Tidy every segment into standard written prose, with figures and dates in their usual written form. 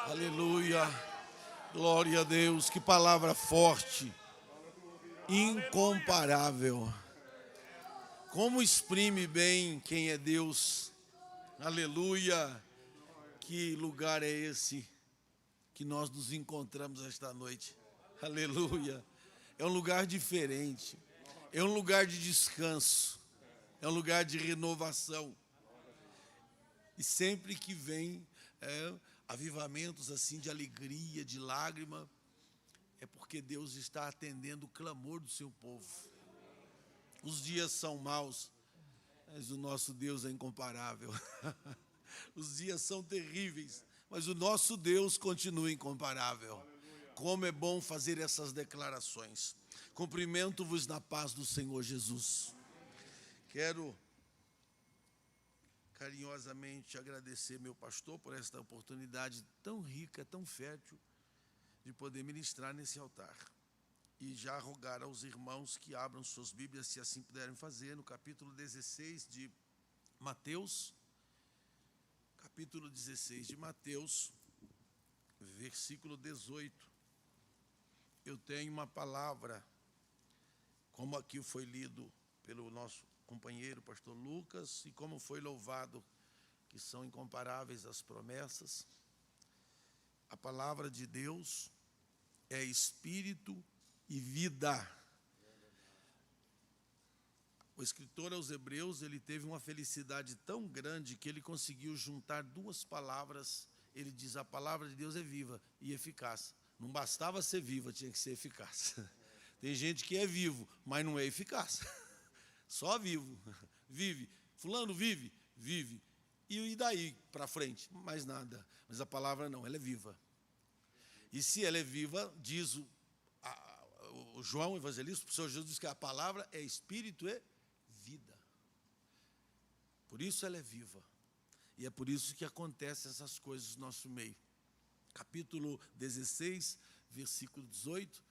Aleluia. Glória a Deus. Que palavra forte. Incomparável. Como exprime bem quem é Deus. Aleluia. Que lugar é esse que nós nos encontramos esta noite? Aleluia. É um lugar diferente. É um lugar de descanso. É um lugar de renovação. E sempre que vem avivamentos assim de alegria, de lágrima, é porque Deus está atendendo o clamor do seu povo. Os dias são maus, mas o nosso Deus é incomparável. Os dias são terríveis, mas o nosso Deus continua incomparável. Como é bom fazer essas declarações. Cumprimento-vos na paz do Senhor Jesus. Quero carinhosamente agradecer meu pastor por esta oportunidade tão rica, tão fértil, de poder ministrar nesse altar. E já rogar aos irmãos que abram suas Bíblias, se assim puderem fazer, no capítulo 16 de Mateus, capítulo 16 de Mateus, versículo 18. Eu tenho uma palavra, como aqui foi lido pelo nosso companheiro, pastor Lucas, e como foi louvado, que são incomparáveis as promessas. A palavra de Deus é espírito e vida. O escritor aos Hebreus, ele teve uma felicidade tão grande que ele conseguiu juntar duas palavras. Ele diz: a palavra de Deus é viva e eficaz. Não bastava ser viva, tinha que ser eficaz. Tem gente que é vivo, mas não é eficaz. Só vivo, vive. Fulano vive, vive. E daí para frente? Mais nada. Mas a palavra não, ela é viva. E se ela é viva, diz o João Evangelista, o Senhor Jesus diz que a palavra é espírito e vida. Por isso ela é viva. E é por isso que acontecem essas coisas no nosso meio. Capítulo 16, versículo 18.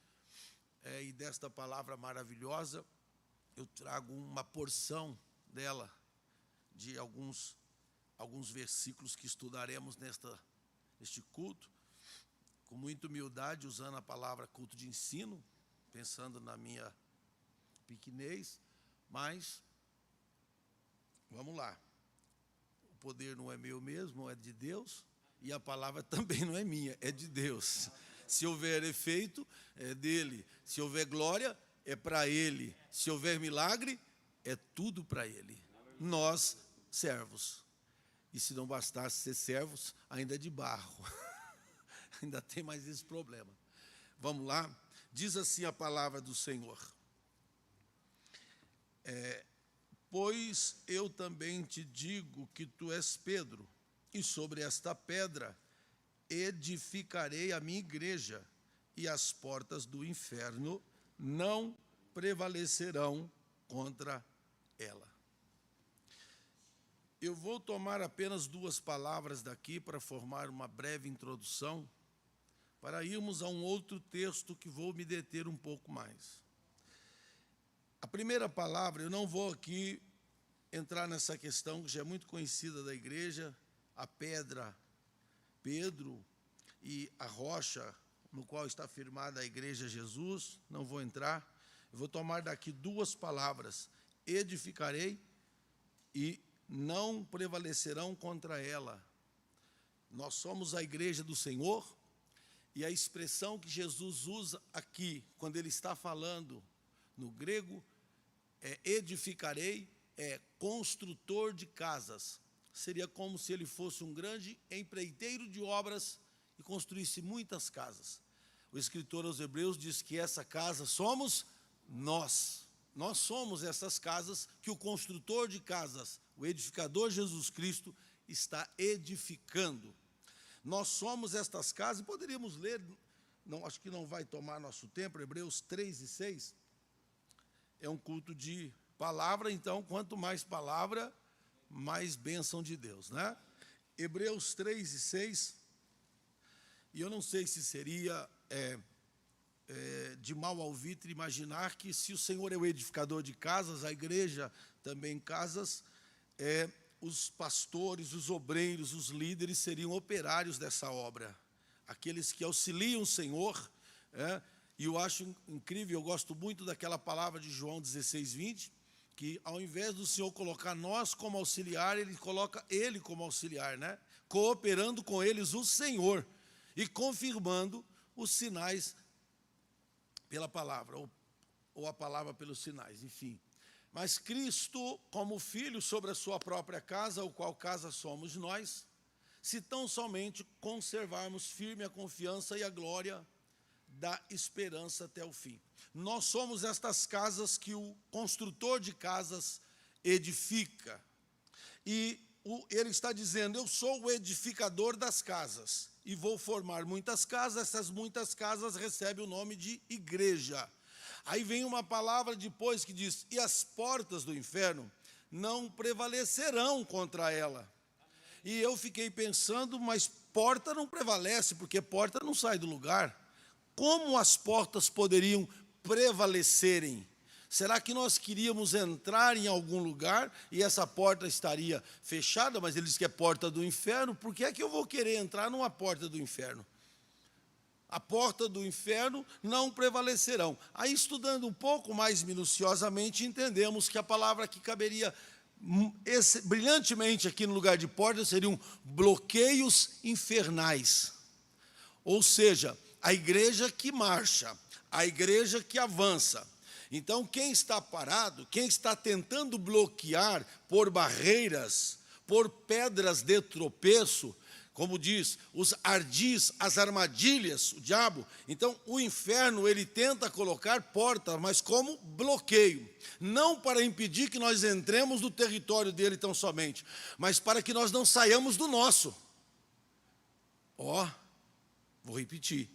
E desta palavra maravilhosa, eu trago uma porção dela, de alguns versículos que estudaremos neste culto, com muita humildade, usando a palavra culto de ensino, pensando na minha pequenez, mas vamos lá. O poder não é meu mesmo, é de Deus, e a palavra também não é minha, é de Deus. Se houver efeito, é dele. Se houver glória, é para ele. Se houver milagre, é tudo para ele. Nós, servos. E se não bastasse ser servos, ainda é de barro. Ainda tem mais esse problema. Vamos lá? Diz assim a palavra do Senhor. Pois eu também te digo que tu és Pedro, e sobre esta pedra edificarei a minha igreja, e as portas do inferno não prevalecerão contra ela. Eu vou tomar apenas duas palavras daqui para formar uma breve introdução, para irmos a um outro texto que vou me deter um pouco mais. A primeira palavra, eu não vou aqui entrar nessa questão que já é muito conhecida da igreja, a pedra, Pedro, e a rocha no qual está firmada a igreja Jesus, não vou entrar. Eu vou tomar daqui duas palavras: edificarei e não prevalecerão contra ela. Nós somos a igreja do Senhor, e a expressão que Jesus usa aqui, quando ele está falando no grego, é edificarei, é construtor de casas. Seria como se ele fosse um grande empreiteiro de obras e construísse muitas casas. O escritor aos Hebreus diz que essa casa somos nós. Nós somos essas casas que o construtor de casas, o edificador Jesus Cristo, está edificando. Nós somos estas casas, e poderíamos ler, não, acho que não vai tomar nosso tempo, Hebreus 3 e 6. É um culto de palavra, então, quanto mais palavra, mais bênção de Deus, né? Hebreus 3 e 6, e eu não sei se seria de mau alvitre imaginar que, se o Senhor é o edificador de casas, a igreja também casas, os pastores, os obreiros, os líderes seriam operários dessa obra, aqueles que auxiliam o Senhor. E eu acho incrível, eu gosto muito daquela palavra de João 16:20, que ao invés do Senhor colocar nós como auxiliar, Ele coloca Ele como auxiliar, cooperando com eles o Senhor e confirmando os sinais pela palavra, ou a palavra pelos sinais, enfim. Mas Cristo, como Filho sobre a sua própria casa, o qual casa somos nós, se tão somente conservarmos firme a confiança e a glória da esperança até o fim. Nós somos estas casas que o construtor de casas edifica. E ele está dizendo, eu sou o edificador das casas e vou formar muitas casas. Essas muitas casas recebem o nome de igreja. Aí vem uma palavra depois que diz, e as portas do inferno não prevalecerão contra ela. E eu fiquei pensando, mas porta não prevalece, porque porta não sai do lugar. Como as portas poderiam prevalecerem? Será que nós queríamos entrar em algum lugar e essa porta estaria fechada? Mas ele diz que é porta do inferno. Por que é que eu vou querer entrar numa porta do inferno? A porta do inferno não prevalecerão. Aí, estudando um pouco mais minuciosamente, entendemos que a palavra que caberia brilhantemente aqui no lugar de porta seriam bloqueios infernais. Ou seja, a igreja que marcha, a igreja que avança. Então, quem está parado, quem está tentando bloquear por barreiras, por pedras de tropeço, como diz, os ardis, as armadilhas, o diabo. Então, o inferno, ele tenta colocar porta, mas como bloqueio. Não para impedir que nós entremos no território dele tão somente, mas para que nós não saiamos do nosso. Vou repetir.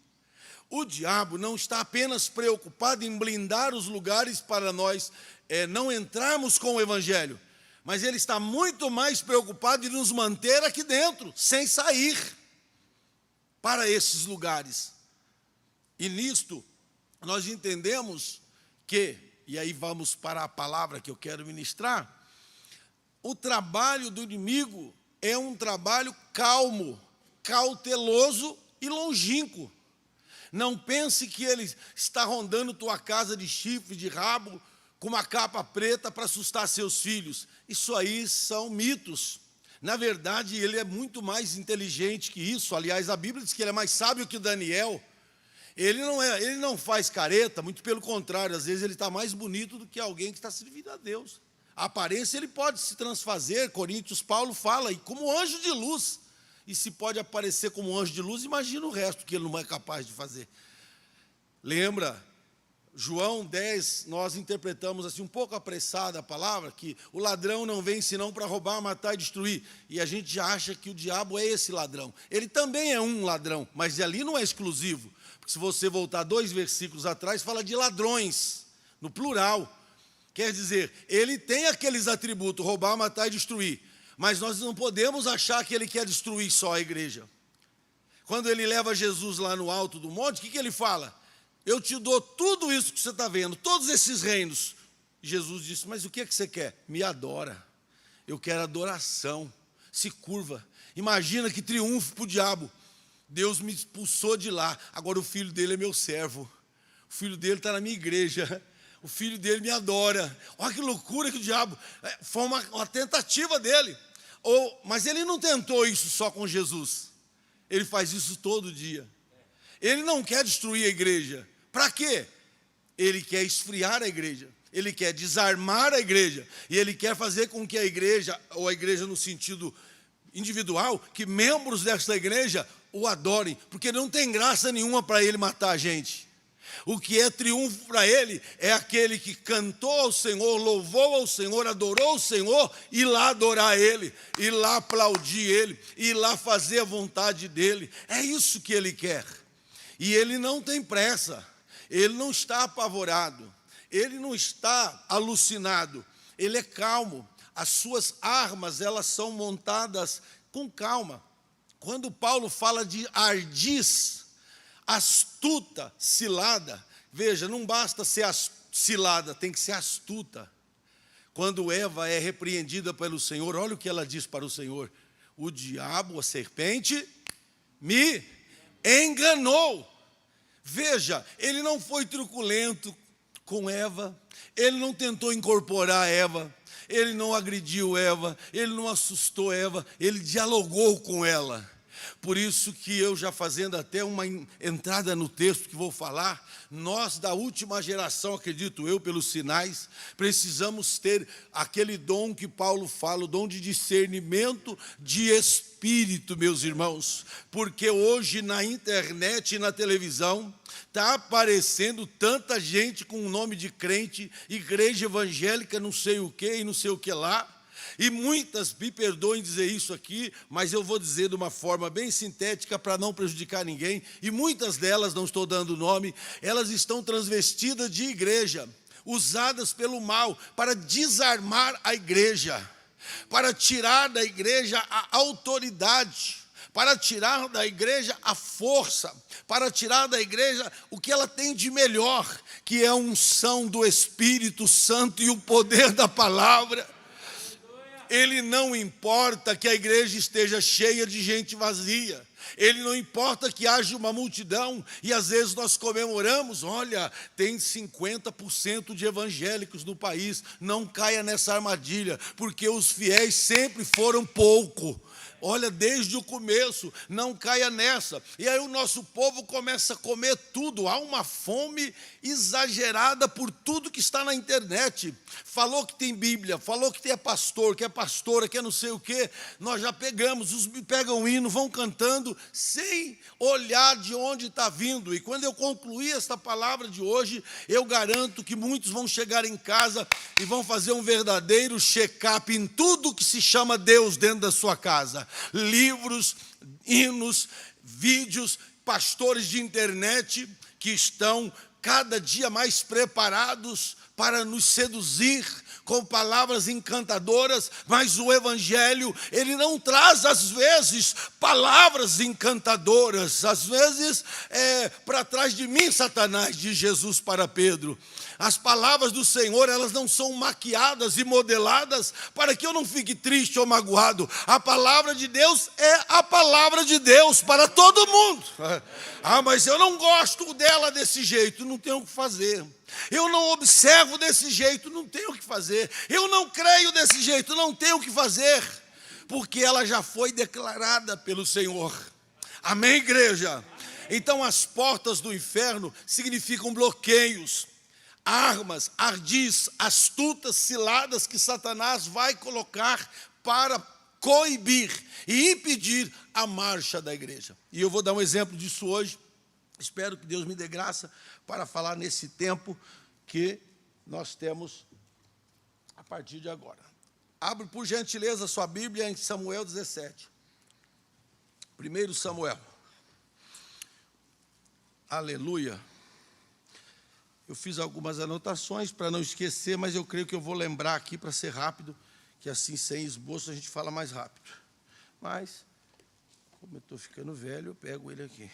O diabo não está apenas preocupado em blindar os lugares para nós não entrarmos com o evangelho, mas ele está muito mais preocupado em nos manter aqui dentro, sem sair para esses lugares. E nisto, nós entendemos que, e aí vamos para a palavra que eu quero ministrar, o trabalho do inimigo é um trabalho calmo, cauteloso e longínquo. Não pense que ele está rondando tua casa de chifre, de rabo, com uma capa preta para assustar seus filhos. Isso aí são mitos. Na verdade, ele é muito mais inteligente que isso. Aliás, a Bíblia diz que ele é mais sábio que Daniel. Ele não faz careta, muito pelo contrário, às vezes ele está mais bonito do que alguém que está servindo a Deus. A aparência ele pode se transfazer, Coríntios, Paulo fala, e como anjo de luz. E se pode aparecer como um anjo de luz, imagina o resto que ele não é capaz de fazer. Lembra, João 10, nós interpretamos assim um pouco apressada a palavra, que o ladrão não vem senão para roubar, matar e destruir. E a gente já acha que o diabo é esse ladrão. Ele também é um ladrão, mas ali não é exclusivo. Porque se você voltar 2 versículos atrás, fala de ladrões, no plural. Quer dizer, ele tem aqueles atributos, roubar, matar e destruir. Mas nós não podemos achar que ele quer destruir só a igreja. Quando ele leva Jesus lá no alto do monte, o que ele fala? Eu te dou tudo isso que você está vendo, todos esses reinos. Jesus disse, mas o que você quer? Me adora. Eu quero adoração. Se curva. Imagina que triunfo para o diabo. Deus me expulsou de lá. Agora o filho dele é meu servo. O filho dele está na minha igreja. O filho dele me adora. Olha que loucura que o diabo... Foi uma tentativa dele. Mas ele não tentou isso só com Jesus. Ele faz isso todo dia. Ele não quer destruir a igreja. Para quê? Ele quer esfriar a igreja. Ele quer desarmar a igreja. E ele quer fazer com que a igreja, ou a igreja no sentido individual, que membros desta igreja o adorem. Porque não tem graça nenhuma para ele matar a gente. O que é triunfo para ele é aquele que cantou ao Senhor, louvou ao Senhor, adorou o Senhor, ir lá adorar ele, ir lá aplaudir ele, ir lá fazer a vontade dele. É isso que ele quer. E ele não tem pressa, ele não está apavorado, ele não está alucinado, ele é calmo. As suas armas, elas são montadas com calma. Quando Paulo fala de ardis, astuta, cilada, veja, não basta ser cilada, tem que ser astuta. Quando Eva é repreendida pelo Senhor, olha o que ela diz para o Senhor: o diabo, a serpente, me enganou. Veja, ele não foi truculento com Eva, ele não tentou incorporar Eva, ele não agrediu Eva, ele não assustou Eva, ele dialogou com ela. Por isso que eu, já fazendo até uma entrada no texto que vou falar, nós da última geração, acredito eu, pelos sinais, precisamos ter aquele dom que Paulo fala, o dom de discernimento de espírito, meus irmãos. Porque hoje na internet e na televisão está aparecendo tanta gente com o nome de crente, igreja evangélica, não sei o que e não sei o que lá. E muitas, me perdoem dizer isso aqui, mas eu vou dizer de uma forma bem sintética para não prejudicar ninguém. E muitas delas, não estou dando nome, elas estão transvestidas de igreja, usadas pelo mal para desarmar a igreja, para tirar da igreja a autoridade, para tirar da igreja a força, para tirar da igreja o que ela tem de melhor, que é a unção do Espírito Santo e o poder da palavra. Ele não importa que a igreja esteja cheia de gente vazia. Ele não importa que haja uma multidão. E às vezes nós comemoramos, olha, tem 50% de evangélicos no país. Não caia nessa armadilha, porque os fiéis sempre foram pouco. Olha, desde o começo, não caia nessa. E aí o nosso povo começa a comer tudo. Há uma fome exagerada por tudo que está na internet. Falou que tem Bíblia, falou que tem pastor, que é pastora, que é não sei o quê. Nós já pegamos, pegam o hino, vão cantando, sem olhar de onde está vindo. E quando eu concluir esta palavra de hoje, eu garanto que muitos vão chegar em casa e vão fazer um verdadeiro check-up em tudo que se chama Deus dentro da sua casa. Livros, hinos, vídeos, pastores de internet que estão cada dia mais preparados para nos seduzir com palavras encantadoras, mas o Evangelho, ele não traz, às vezes, palavras encantadoras. Às vezes, para trás de mim, Satanás, diz Jesus para Pedro. As palavras do Senhor, elas não são maquiadas e modeladas para que eu não fique triste ou magoado. A palavra de Deus é a palavra de Deus para todo mundo. Ah, mas eu não gosto dela desse jeito, não tenho o que fazer. Eu não observo desse jeito, não tenho o que fazer. Eu não creio desse jeito, não tenho o que fazer. Porque ela já foi declarada pelo Senhor. Amém, igreja? Então, as portas do inferno significam bloqueios, armas, ardis, astutas ciladas que Satanás vai colocar para coibir e impedir a marcha da igreja. E eu vou dar um exemplo disso hoje. Espero que Deus me dê graça para falar nesse tempo que nós temos a partir de agora. Abre, por gentileza, sua Bíblia em Samuel 17. 1 Samuel. Aleluia. Eu fiz algumas anotações para não esquecer, mas eu creio que eu vou lembrar aqui para ser rápido, que assim, sem esboço, a gente fala mais rápido. Mas, como eu estou ficando velho, eu pego ele aqui.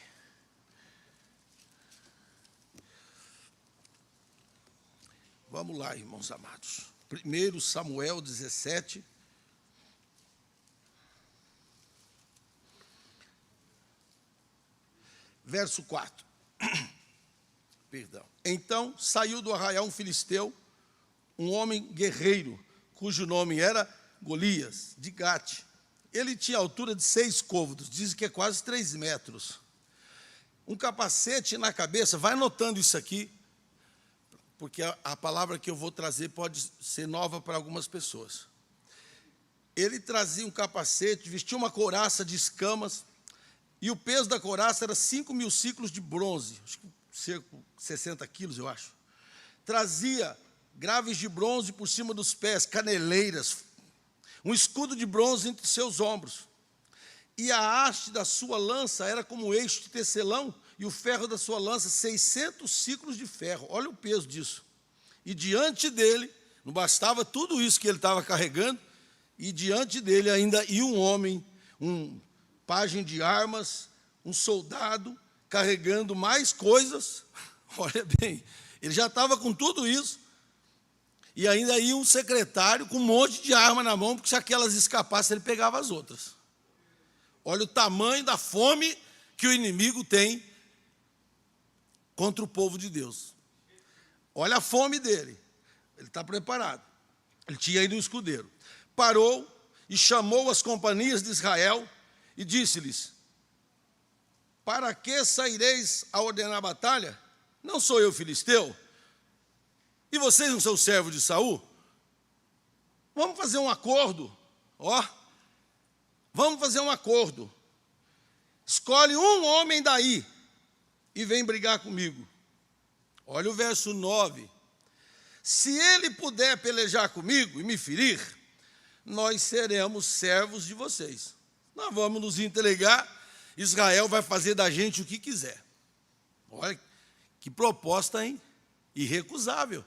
Vamos lá, irmãos amados. 1 Samuel 17. Verso 4. Perdão. Então saiu do arraial um filisteu, um homem guerreiro, cujo nome era Golias, de Gate. Ele tinha altura de 6 côvados, dizem que é quase 3 metros. Um capacete na cabeça, vai anotando isso aqui, porque a palavra que eu vou trazer pode ser nova para algumas pessoas. Ele trazia um capacete, vestia uma couraça de escamas, e o peso da couraça era 5.000 ciclos de bronze, acho que cerca de 60 quilos, eu acho. Trazia graves de bronze por cima dos pés, caneleiras, um escudo de bronze entre seus ombros. E a haste da sua lança era como eixo de tecelão, e o ferro da sua lança, 600 ciclos de ferro. Olha o peso disso. E diante dele, não bastava tudo isso que ele estava carregando, e diante dele ainda ia um homem, um pajem de armas, um soldado, carregando mais coisas. Olha bem, ele já estava com tudo isso. E ainda ia um secretário com um monte de arma na mão, porque se aquelas escapassem, ele pegava as outras. Olha o tamanho da fome que o inimigo tem contra o povo de Deus. Olha a fome dele. Ele está preparado. Ele tinha ido um escudeiro. Parou e chamou as companhias de Israel e disse-lhes: para que saireis a ordenar a batalha? Não sou eu filisteu? E vocês não são servos de Saul? Vamos fazer um acordo. Vamos fazer um acordo. Escolhe um homem daí e vem brigar comigo. Olha o verso 9. Se ele puder pelejar comigo e me ferir, nós seremos servos de vocês. Nós vamos nos entregar, Israel vai fazer da gente o que quiser. Olha que proposta, hein? Irrecusável.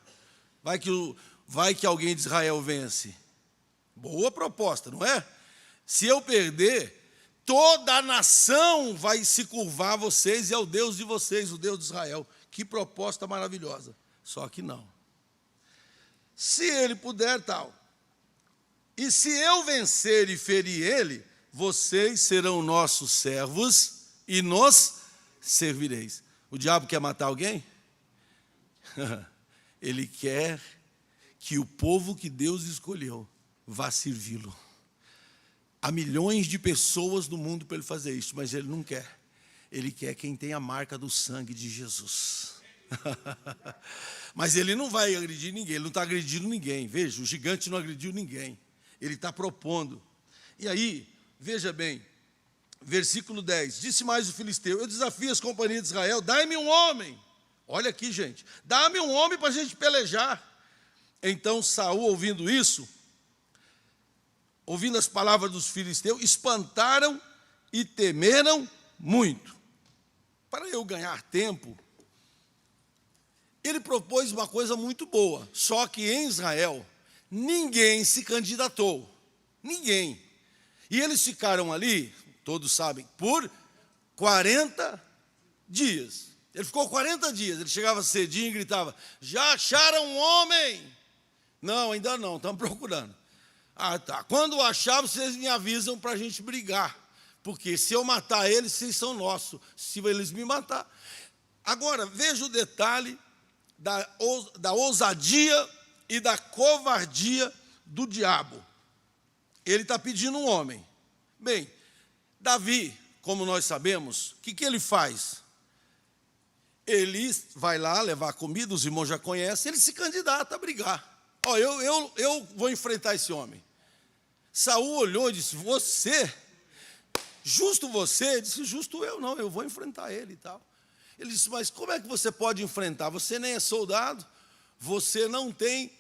Vai que alguém de Israel vence. Boa proposta, não é? Se eu perder, toda a nação vai se curvar a vocês e ao Deus de vocês, o Deus de Israel. Que proposta maravilhosa. Só que não. Se ele puder, tal. E se eu vencer e ferir ele, vocês serão nossos servos e nos servireis. O diabo quer matar alguém? Ele quer que o povo que Deus escolheu vá servi-lo. Há milhões de pessoas no mundo para ele fazer isso, mas ele não quer. Ele quer quem tem a marca do sangue de Jesus. Mas ele não vai agredir ninguém, ele não está agredindo ninguém. Veja, o gigante não agrediu ninguém. Ele está propondo. E aí, veja bem, versículo 10. Disse mais o filisteu: eu desafio as companhias de Israel, dai-me um homem. Olha aqui, gente. Dá-me um homem para a gente pelejar. Então Saul, ouvindo isso, ouvindo as palavras dos filisteus, espantaram e temeram muito. Para eu ganhar tempo, ele propôs uma coisa muito boa. Só que em Israel, ninguém se candidatou. Ninguém. E eles ficaram ali, todos sabem, por 40 dias. Ele ficou 40 dias, ele chegava cedinho e gritava: já acharam um homem? Não, ainda não, estamos procurando. Ah, tá. Quando achar, vocês me avisam para a gente brigar. Porque se eu matar eles, vocês são nossos. Se eles me matar. Agora, veja o detalhe da ousadia e da covardia do diabo. Ele está pedindo um homem. Bem, Davi, como nós sabemos, o que ele faz? Ele vai lá levar comida, os irmãos já conhecem, ele se candidata a brigar. Eu vou enfrentar esse homem. Saul olhou e disse: você, justo você? Ele disse: justo eu não, eu vou enfrentar ele e tal. Ele disse: mas como é que você pode enfrentar? Você nem é soldado, você não tem,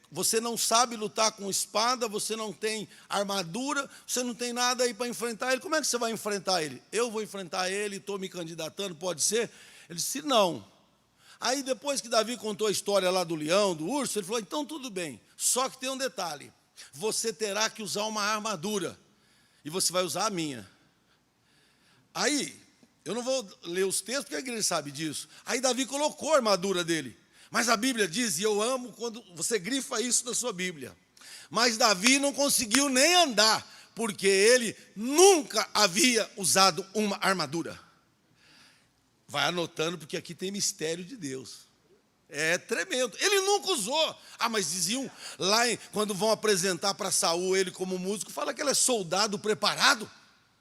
você não sabe lutar com espada, você não tem armadura, você não tem nada aí para enfrentar ele. Como é que você vai enfrentar ele? Eu vou enfrentar ele, estou me candidatando, pode ser? Ele disse: não. Aí depois que Davi contou a história lá do leão, do urso, ele falou: então tudo bem, só que tem um detalhe, você terá que usar uma armadura, e você vai usar a minha. Aí, eu não vou ler os textos, porque a igreja sabe disso. Aí Davi colocou a armadura dele, mas a Bíblia diz, e eu amo quando você grifa isso na sua Bíblia, mas Davi não conseguiu nem andar, porque ele nunca havia usado uma armadura. Vai anotando, porque aqui tem mistério de Deus. É tremendo. Ele nunca usou. Ah, mas diziam lá, quando vão apresentar para Saul ele como músico, fala que ele é soldado preparado.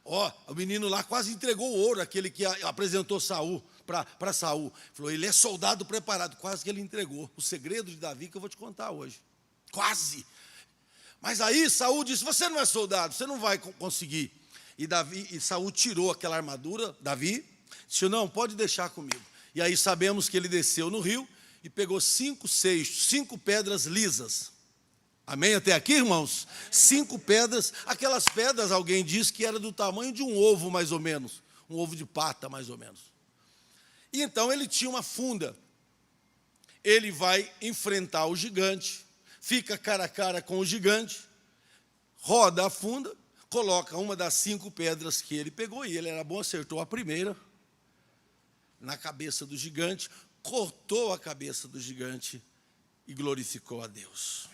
O menino lá quase entregou o ouro, aquele que apresentou Saul para Saul. Falou: ele é soldado preparado. Quase que ele entregou. O segredo de Davi que eu vou te contar hoje. Quase. Mas aí Saul disse: você não é soldado, você não vai conseguir. E Saul tirou aquela armadura, Davi disse: não, pode deixar comigo. E aí sabemos que ele desceu no rio e pegou 5 pedras lisas. Amém? Até aqui, irmãos? 5 pedras. Aquelas pedras, alguém diz que era do tamanho de um ovo, mais ou menos. Um ovo de pata, mais ou menos. E então ele tinha uma funda. Ele vai enfrentar o gigante, fica cara a cara com o gigante, roda a funda, coloca uma das 5 pedras que ele pegou, e ele era bom, acertou a primeira, na cabeça do gigante, cortou a cabeça do gigante e glorificou a Deus.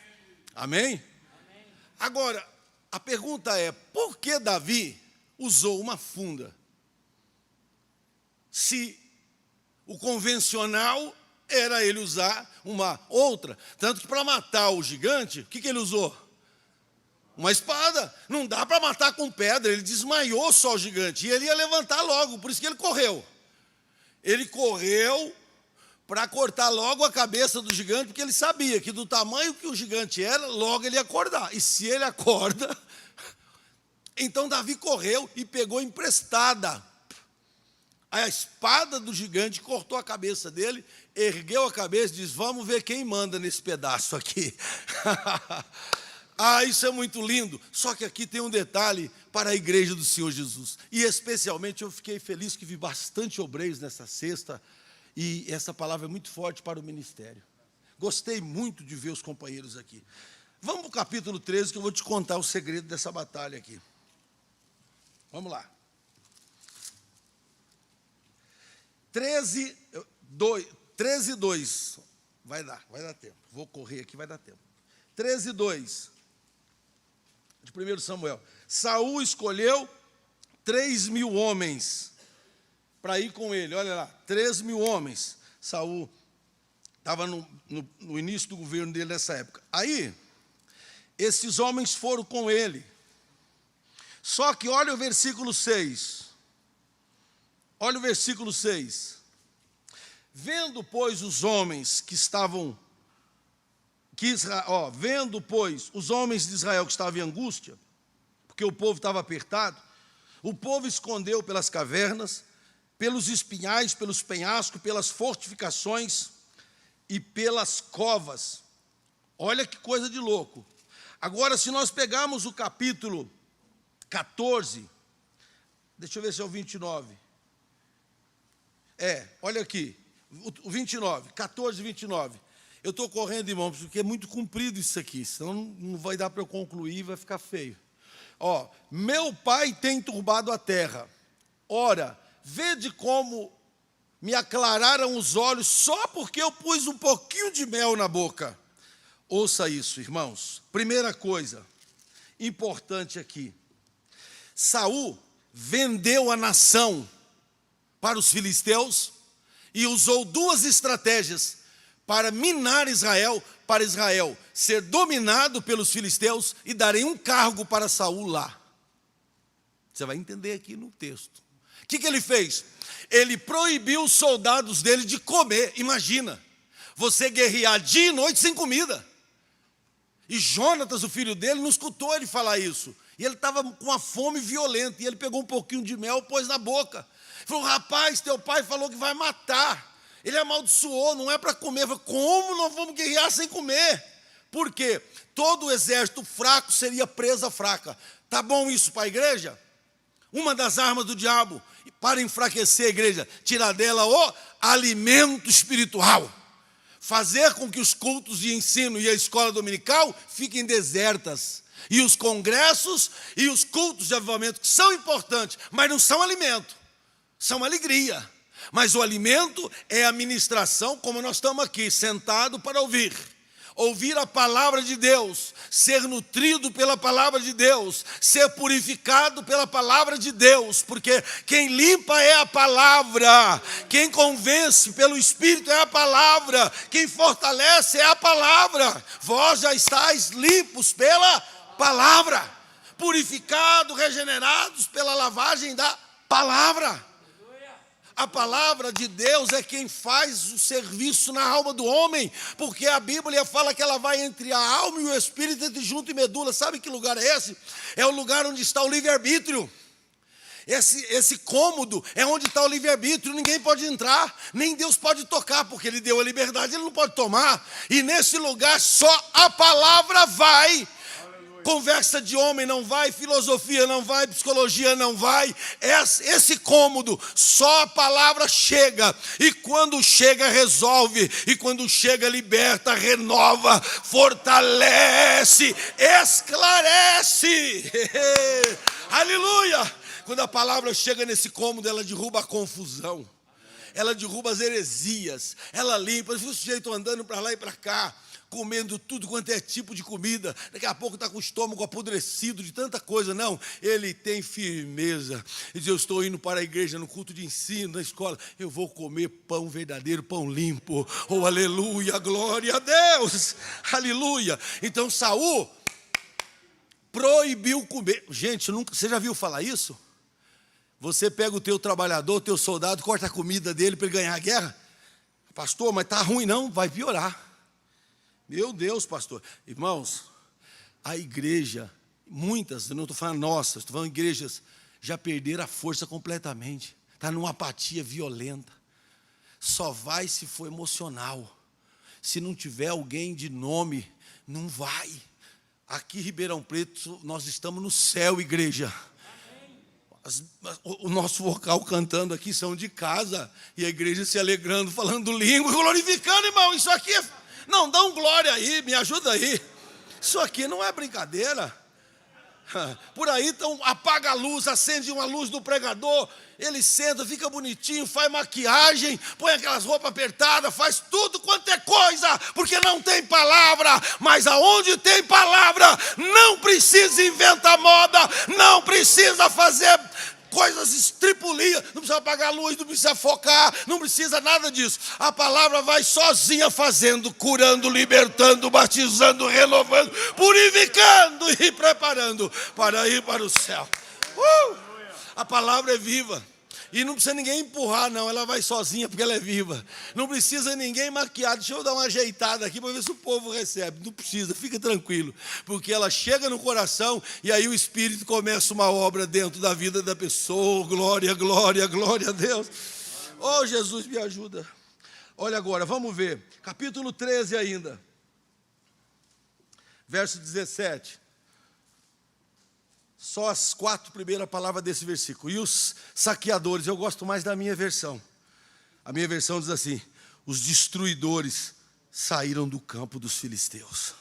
Amém? Agora, a pergunta é, por que Davi usou uma funda? Se o convencional era ele usar uma outra. Tanto que para matar o gigante, o que ele usou? Uma espada. Não dá para matar com pedra, ele desmaiou só o gigante. E ele ia levantar logo, por isso que ele correu. Ele correu para cortar logo a cabeça do gigante, porque ele sabia que do tamanho que o gigante era, logo ele ia acordar. E se ele acorda, então Davi correu e pegou emprestada a espada do gigante, cortou a cabeça dele, ergueu a cabeça e disse, vamos ver quem manda nesse pedaço aqui. Ah, isso é muito lindo. Só que aqui tem um detalhe para a igreja do Senhor Jesus. E especialmente eu fiquei feliz que vi bastante obreiros nessa sexta. E essa palavra é muito forte para o ministério. Gostei muito de ver os companheiros aqui. Vamos para o capítulo 13, que eu vou te contar o segredo dessa batalha aqui. Vamos lá. 13:2. Vai dar tempo. Vou correr aqui, vai dar tempo. 13:2. De 1 Samuel. Saul escolheu 3.000 homens para ir com ele. Olha lá, 3.000 homens. Saul estava no início do governo dele nessa época. Aí, esses homens foram com ele. Só que olha o versículo 6. Olha o versículo 6. Vendo, pois, os homens que estavam... vendo, pois, os homens de Israel que estavam em angústia, porque o povo estava apertado, o povo escondeu pelas cavernas, pelos espinhais, pelos penhascos, pelas fortificações e pelas covas. Olha que coisa de louco. Agora, se nós pegarmos o capítulo 14, deixa eu ver se é o 29. Olha aqui, o 29, 14 e 29. Eu estou correndo, irmãos, porque é muito comprido isso aqui, senão não vai dar para eu concluir, vai ficar feio. Meu pai tem turbado a terra. Ora, vede como me aclararam os olhos só porque eu pus um pouquinho de mel na boca. Ouça isso, irmãos. Primeira coisa importante aqui. Saul vendeu a nação para os filisteus e usou duas estratégias para minar Israel, para Israel ser dominado pelos filisteus e darem um cargo para Saul lá. Você vai entender aqui no texto. O que ele fez? Ele proibiu os soldados dele de comer. Imagina, você guerrear dia e noite sem comida. E Jonatas, o filho dele, não escutou ele falar isso. E ele estava com uma fome violenta. E ele pegou um pouquinho de mel e pôs na boca. Falou, rapaz, teu pai falou que vai matar. Ele amaldiçoou, não é para comer. Falei, como nós vamos guerrear sem comer? Por quê? Todo o exército fraco seria presa fraca. Tá bom isso para a igreja? Uma das armas do diabo para enfraquecer a igreja, tirar dela o alimento espiritual. Fazer com que os cultos de ensino e a escola dominical fiquem desertas. E os congressos e os cultos de avivamento, que são importantes, mas não são alimento, são alegria. Mas o alimento é a ministração, como nós estamos aqui, sentados para ouvir. Ouvir a palavra de Deus, ser nutrido pela palavra de Deus, ser purificado pela palavra de Deus, porque quem limpa é a palavra, quem convence pelo Espírito é a palavra, quem fortalece é a palavra. Vós já estáis limpos pela palavra, purificados, regenerados pela lavagem da palavra. A palavra de Deus é quem faz o serviço na alma do homem, porque a Bíblia fala que ela vai entre a alma e o espírito, entre junto e medula. Sabe que lugar é esse? É o lugar onde está o livre-arbítrio. Esse cômodo é onde está o livre-arbítrio, ninguém pode entrar, nem Deus pode tocar, porque Ele deu a liberdade, Ele não pode tomar. E nesse lugar só a palavra vai. Conversa de homem não vai, filosofia não vai, psicologia não vai. Esse cômodo, só a palavra chega. E quando chega, resolve. E quando chega, liberta, renova, fortalece, esclarece. Aleluia! Quando a palavra chega nesse cômodo, ela derruba a confusão. Ela derruba as heresias. Ela limpa. O sujeito andando para lá e para cá. comendo tudo quanto é tipo de comida, daqui a pouco está com o estômago apodrecido de tanta coisa. Não, ele tem firmeza. Ele diz: eu estou indo para a igreja, no culto de ensino, na escola, eu vou comer pão verdadeiro, pão limpo. Oh, aleluia, glória a Deus, aleluia. Então Saul proibiu comer. Gente, você já viu falar isso? Você pega o teu trabalhador, o teu soldado, corta a comida dele para ele ganhar a guerra. Pastor, mas está ruim não, vai piorar. Meu Deus, pastor. Irmãos, a igreja, muitas, eu não estou falando nossas, estou falando igrejas, já perderam a força completamente. Está numa apatia violenta. Só vai se for emocional. Se não tiver alguém de nome, não vai. Aqui em Ribeirão Preto, nós estamos no céu, igreja. O nosso vocal cantando aqui são de casa, e a igreja se alegrando, falando língua, glorificando, irmão. Isso aqui não, dá um glória aí, me ajuda aí. Isso aqui não é brincadeira. Por aí então apaga a luz, acende uma luz do pregador, ele senta, fica bonitinho, faz maquiagem, põe aquelas roupas apertadas, faz tudo quanto é coisa, porque não tem palavra. Mas aonde tem palavra, não precisa inventar moda, não precisa fazer coisas estripulias, não precisa apagar a luz, não precisa focar, não precisa nada disso. A palavra vai sozinha fazendo, curando, libertando, batizando, renovando, purificando e preparando para ir para o céu. A palavra é viva. E não precisa ninguém empurrar, não, ela vai sozinha porque ela é viva. Não precisa ninguém maquiar. Deixa eu dar uma ajeitada aqui para ver se o povo recebe. Não precisa, fica tranquilo. Porque ela chega no coração e aí o Espírito começa uma obra dentro da vida da pessoa. Glória, glória, glória a Deus. Oh, Jesus, me ajuda. Olha agora, vamos ver. Capítulo 13 ainda. Verso 17. Só as 4 primeiras palavras desse versículo. E os saqueadores, eu gosto mais da minha versão. A minha versão diz assim: os destruidores saíram do campo dos filisteus.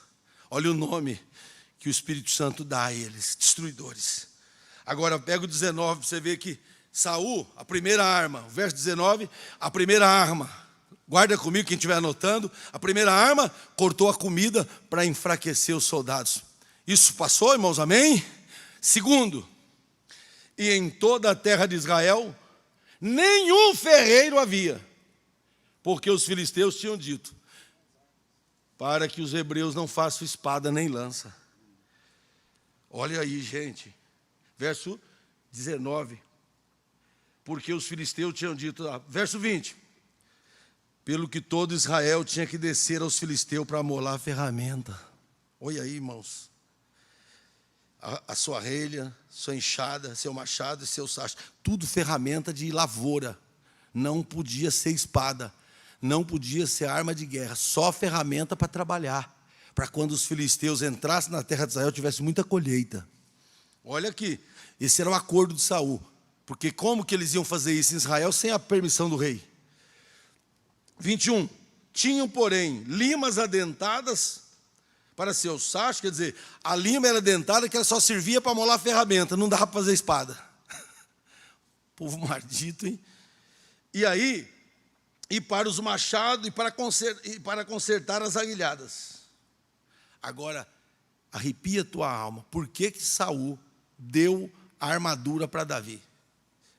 Olha o nome que o Espírito Santo dá a eles, destruidores. Agora pega o 19 para você ver que Saul, a primeira arma, o verso 19, a primeira arma, guarda comigo quem estiver anotando, a primeira arma cortou a comida para enfraquecer os soldados. Isso passou, irmãos, amém? Segundo, e em toda a terra de Israel, nenhum ferreiro havia, porque os filisteus tinham dito, para que os hebreus não façam espada nem lança. Olha aí, gente, verso 19, porque os filisteus tinham dito, verso 20, pelo que todo Israel tinha que descer aos filisteus para amolar a ferramenta. Olha aí, irmãos. A sua relha, sua enxada, seu machado e seu sacho, tudo ferramenta de lavoura. Não podia ser espada, não podia ser arma de guerra, só ferramenta para trabalhar, para quando os filisteus entrassem na terra de Israel tivesse muita colheita. Olha aqui, esse era o acordo de Saul, porque como que eles iam fazer isso em Israel sem a permissão do rei? 21, tinham porém limas adentadas para seus sachos, quer dizer, a lima era dentada que ela só servia para molar a ferramenta, não dava para fazer espada. Povo maldito, hein? E aí, e para os machados e para consertar as aguilhadas. Agora, arrepia a tua alma. Por que Saul deu a armadura para Davi?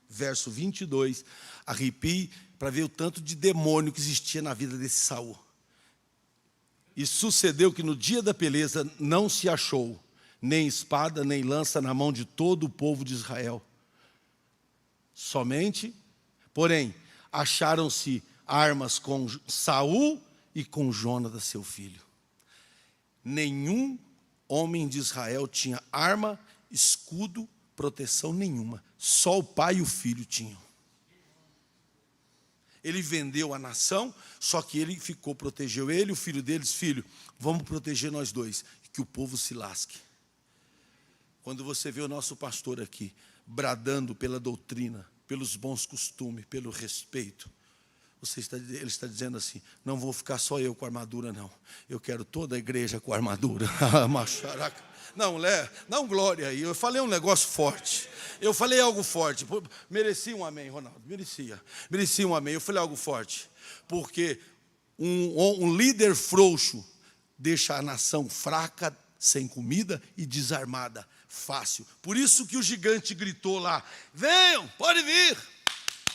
Verso 22, arrepie para ver o tanto de demônio que existia na vida desse Saul. E sucedeu que no dia da peleja não se achou nem espada, nem lança na mão de todo o povo de Israel. Somente, porém, acharam-se armas com Saul e com Jonatas, seu filho. Nenhum homem de Israel tinha arma, escudo, proteção nenhuma. Só o pai e o filho tinham. Ele vendeu a nação, só que ele ficou, protegeu ele e o filho deles. Filho, vamos proteger nós dois, que o povo se lasque. Quando você vê o nosso pastor aqui, bradando pela doutrina, pelos bons costumes, pelo respeito, ele está dizendo assim, não vou ficar só eu com a armadura não, eu quero toda a igreja com a armadura. Não, dá um glória aí, eu falei um negócio forte, eu falei algo forte, merecia um amém, Ronaldo, merecia um amém, eu falei algo forte, porque um líder frouxo deixa a nação fraca, sem comida e desarmada, fácil. Por isso que o gigante gritou lá: venham, pode vir,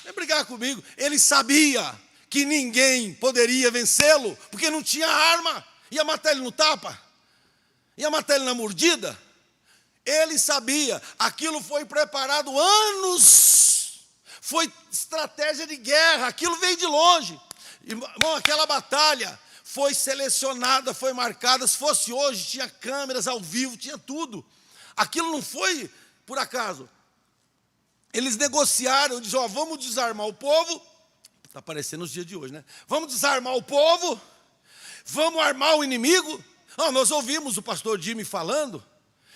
vem brigar comigo. Ele sabia que ninguém poderia vencê-lo, porque não tinha arma. Ia matar ele no tapa? Ia matar ele na mordida? Ele sabia, aquilo foi preparado anos, foi estratégia de guerra, aquilo veio de longe. Irmão, aquela batalha foi selecionada, foi marcada. Se fosse hoje, tinha câmeras ao vivo, tinha tudo. Aquilo não foi por acaso. Eles negociaram, disseram: vamos desarmar o povo. Está parecendo os dias de hoje, né? Vamos desarmar o povo, vamos armar o inimigo. Nós ouvimos o pastor Jimmy falando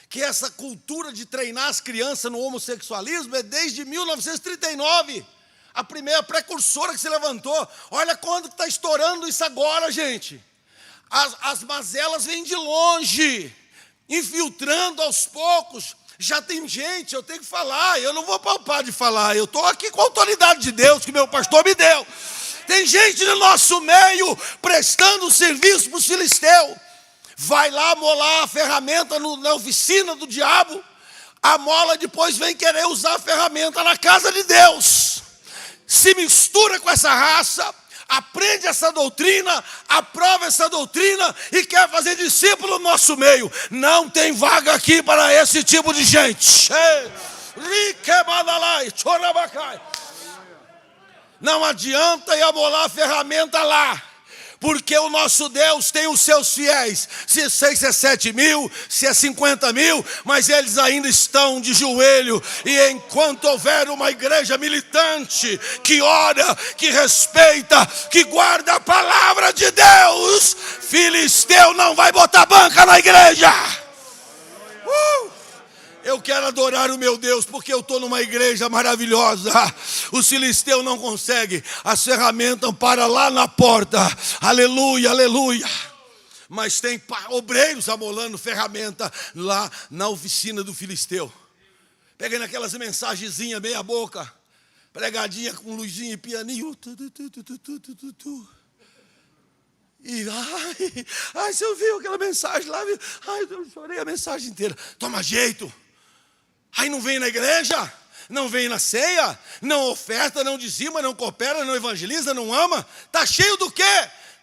que essa cultura de treinar as crianças no homossexualismo é desde 1939. A primeira precursora que se levantou. Olha quando está estourando isso agora, gente. As mazelas vêm de longe, infiltrando aos poucos. Já tem gente, eu tenho que falar, eu não vou poupar de falar, eu estou aqui com a autoridade de Deus que meu pastor me deu. Tem gente no nosso meio prestando serviço para os filisteus. Vai lá molar a ferramenta na oficina do diabo, a mola depois vem querer usar a ferramenta na casa de Deus. Se mistura com essa raça, aprende essa doutrina, aprova essa doutrina e quer fazer discípulo no nosso meio. Não tem vaga aqui para esse tipo de gente. Não adianta ir amolar a ferramenta lá, porque o nosso Deus tem os seus fiéis. Se 6 é 7 mil, se é 50 mil, mas eles ainda estão de joelho. E enquanto houver uma igreja militante, que ora, que respeita, que guarda a palavra de Deus, filisteu não vai botar banca na igreja. Eu quero adorar o meu Deus, porque eu estou numa igreja maravilhosa. Os filisteus não conseguem, as ferramentas param lá na porta. Aleluia, aleluia. Mas tem obreiros amolando ferramenta lá na oficina do filisteu. Pegando aquelas mensagenzinhas meia boca, pregadinha com luzinha e pianinho. E ai, você ouviu aquela mensagem lá? Ai, eu chorei a mensagem inteira. Toma jeito. Aí não vem na igreja, não vem na ceia, não oferta, não dizima, não coopera, não evangeliza, não ama. Está cheio do quê?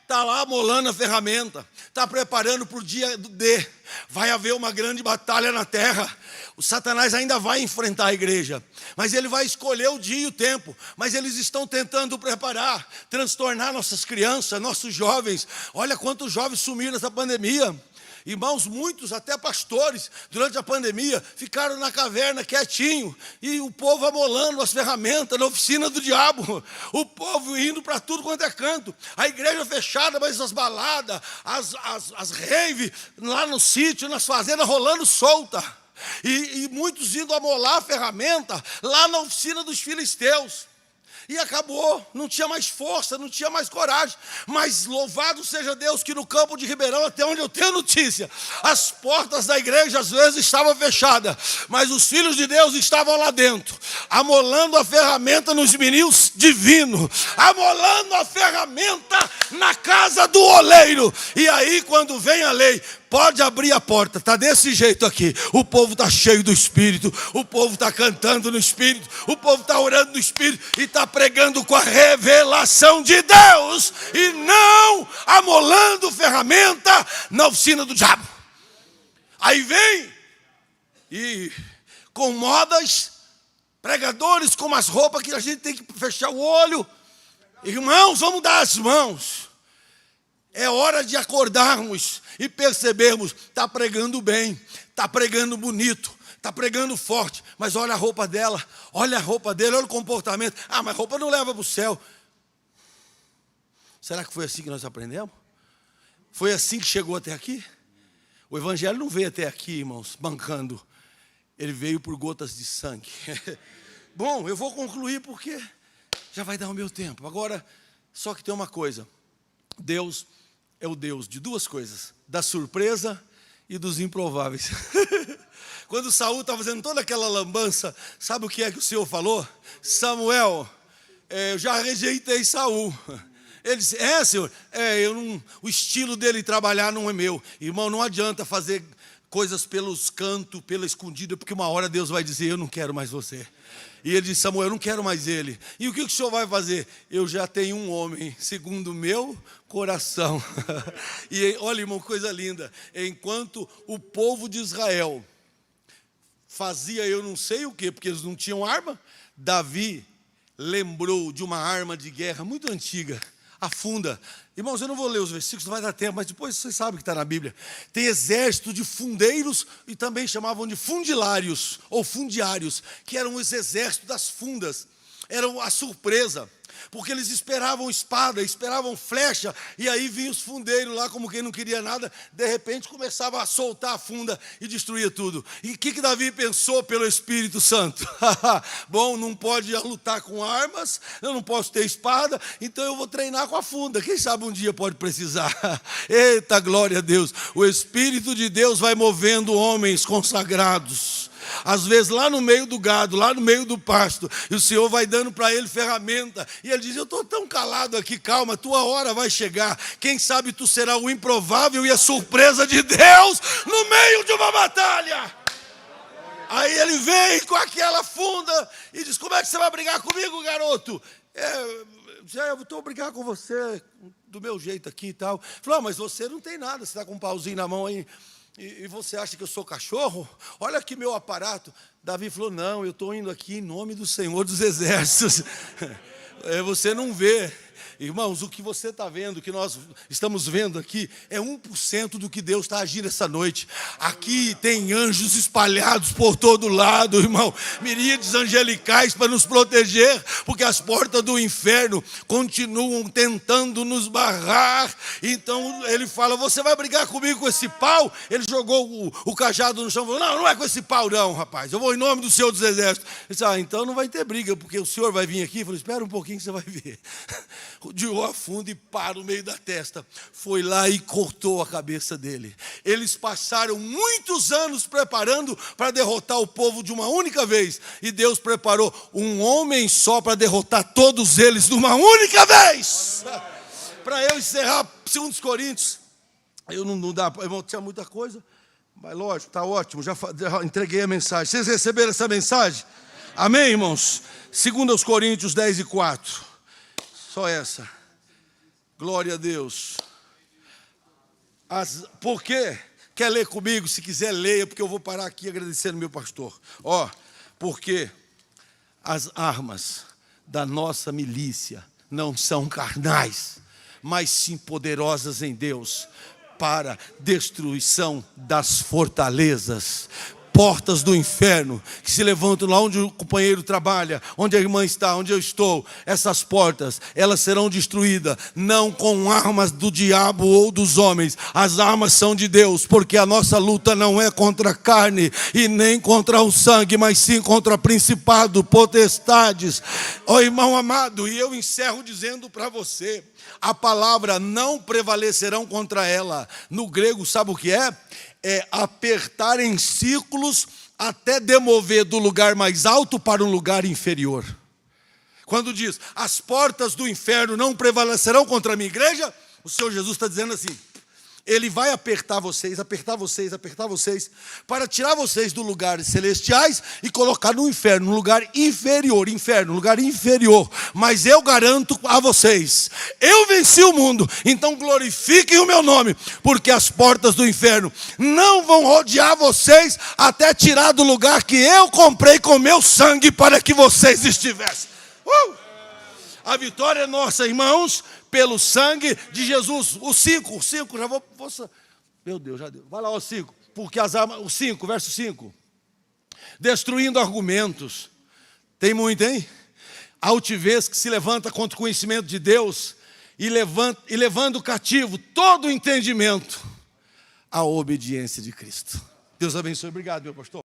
Está lá amolando a ferramenta, está preparando para o dia D. Vai haver uma grande batalha na terra. O Satanás ainda vai enfrentar a igreja, mas ele vai escolher o dia e o tempo. Mas eles estão tentando preparar, transtornar nossas crianças, nossos jovens. Olha quantos jovens sumiram nessa pandemia. Irmãos, muitos, até pastores, durante a pandemia, ficaram na caverna quietinho. E o povo amolando as ferramentas na oficina do diabo. O povo indo para tudo quanto é canto. A igreja fechada, mas as baladas, as raves, lá no sítio, nas fazendas, rolando solta. E muitos indo amolar a ferramenta lá na oficina dos filisteus. E acabou, não tinha mais força, não tinha mais coragem. Mas louvado seja Deus que no campo de Ribeirão, até onde eu tenho notícia, as portas da igreja às vezes estavam fechadas, mas os filhos de Deus estavam lá dentro, amolando a ferramenta nos meninos divinos, amolando a ferramenta na casa do oleiro. E aí quando vem a lei, pode abrir a porta, está desse jeito aqui. O povo está cheio do Espírito, o povo está cantando no Espírito, o povo está orando no Espírito e está pregando com a revelação de Deus e não amolando ferramenta na oficina do diabo. Aí vem e com modas, pregadores com umas roupas que a gente tem que fechar o olho. Irmãos, vamos dar as mãos. É hora de acordarmos e percebermos, está pregando bem, está pregando bonito, está pregando forte, mas olha a roupa dela, olha a roupa dele, olha o comportamento. Mas roupa não leva para o céu. Será que foi assim que nós aprendemos? Foi assim que chegou até aqui? O evangelho não veio até aqui, irmãos, bancando. Ele veio por gotas de sangue. Bom, eu vou concluir porque já vai dar o meu tempo. Agora, só que tem uma coisa. Deus é o Deus de duas coisas, da surpresa e dos improváveis. Quando Saul está fazendo toda aquela lambança, sabe o que é que o Senhor falou? Samuel, eu já rejeitei Saul, Ele disse, Senhor, o estilo dele trabalhar não é meu. Irmão, não adianta fazer coisas pelos cantos, pela escondida, porque uma hora Deus vai dizer, eu não quero mais você. E ele disse, Samuel, eu não quero mais ele. E o que o senhor vai fazer? Eu já tenho um homem, segundo o meu coração. E olha, irmão, coisa linda. Enquanto o povo de Israel fazia eu não sei o quê, porque eles não tinham arma, Davi lembrou de uma arma de guerra muito antiga, a funda. Irmãos, eu não vou ler os versículos, não vai dar tempo, mas depois vocês sabem que está na Bíblia. Tem exército de fundeiros e também chamavam de fundilários ou fundiários, que eram os exércitos das fundas. Era a surpresa, porque eles esperavam espada, esperavam flecha, e aí vinham os fundeiros lá, como quem não queria nada, de repente começava a soltar a funda e destruía tudo. E o que Davi pensou pelo Espírito Santo? Bom, não pode lutar com armas, eu não posso ter espada, então eu vou treinar com a funda. Quem sabe um dia pode precisar. Eita, glória a Deus. O Espírito de Deus vai movendo homens consagrados. Às vezes lá no meio do gado, lá no meio do pasto, e o Senhor vai dando para ele ferramenta, e ele diz, eu estou tão calado aqui, calma, tua hora vai chegar, quem sabe tu será o improvável e a surpresa de Deus no meio de uma batalha. Aí ele vem com aquela funda e diz, como é que você vai brigar comigo, garoto? Eu estou brigar com você do meu jeito aqui e tal. Falou, mas você não tem nada, você está com um pauzinho na mão aí. E você acha que eu sou cachorro? Olha aqui meu aparato. Davi falou, não, eu estou indo aqui em nome do Senhor dos Exércitos. Você não vê. Irmãos, o que você está vendo, o que nós estamos vendo aqui, é 1% do que Deus está agindo essa noite. Aqui tem anjos espalhados por todo lado, irmão. Miríades angelicais para nos proteger, porque as portas do inferno continuam tentando nos barrar. Então ele fala, você vai brigar comigo com esse pau? Ele jogou o cajado no chão e falou, não é com esse pau não, rapaz. Eu vou em nome do Senhor dos Exércitos. Ele disse, então não vai ter briga, porque o Senhor vai vir aqui. Eu falei, espera um pouquinho que você vai ver. Rodeou a funda e pá no meio da testa. Foi lá e cortou a cabeça dele. Eles passaram muitos anos preparando para derrotar o povo de uma única vez. E Deus preparou um homem só para derrotar todos eles de uma única vez. Para eu encerrar 2 Coríntios. Eu não dá, irmão, tinha muita coisa. Mas lógico, está ótimo. Já entreguei a mensagem. Vocês receberam essa mensagem? Amém, irmãos? 2 Coríntios 10:4. Só essa. Glória a Deus. Por quê? Quer ler comigo? Se quiser, leia, porque eu vou parar aqui agradecendo meu pastor. Porque as armas da nossa milícia não são carnais, mas sim poderosas em Deus para destruição das fortalezas. Portas do inferno que se levantam lá onde o companheiro trabalha, onde a irmã está, onde eu estou. Essas portas, elas serão destruídas, não com armas do diabo ou dos homens. As armas são de Deus, porque a nossa luta não é contra a carne e nem contra o sangue, mas sim contra principado, potestades. Irmão amado, e eu encerro dizendo para você, a palavra não prevalecerão contra ela. No grego, sabe o que é? É apertar em círculos até demover do lugar mais alto para um lugar inferior. Quando diz, as portas do inferno não prevalecerão contra a minha igreja, o Senhor Jesus está dizendo assim, Ele vai apertar vocês, para tirar vocês do lugar celestiais e colocar no inferno, no lugar inferior, lugar inferior. Mas eu garanto a vocês, eu venci o mundo, então glorifiquem o meu nome, porque as portas do inferno não vão rodear vocês até tirar do lugar que eu comprei com meu sangue para que vocês estivessem. A vitória é nossa, irmãos, pelo sangue de Jesus. O 5, já vou... Meu Deus, já deu. Vai lá, o 5. Porque as armas... O 5, verso 5. Destruindo argumentos. Tem muito, hein? Altivez que se levanta contra o conhecimento de Deus e levando cativo todo o entendimento à obediência de Cristo. Deus abençoe. Obrigado, meu pastor.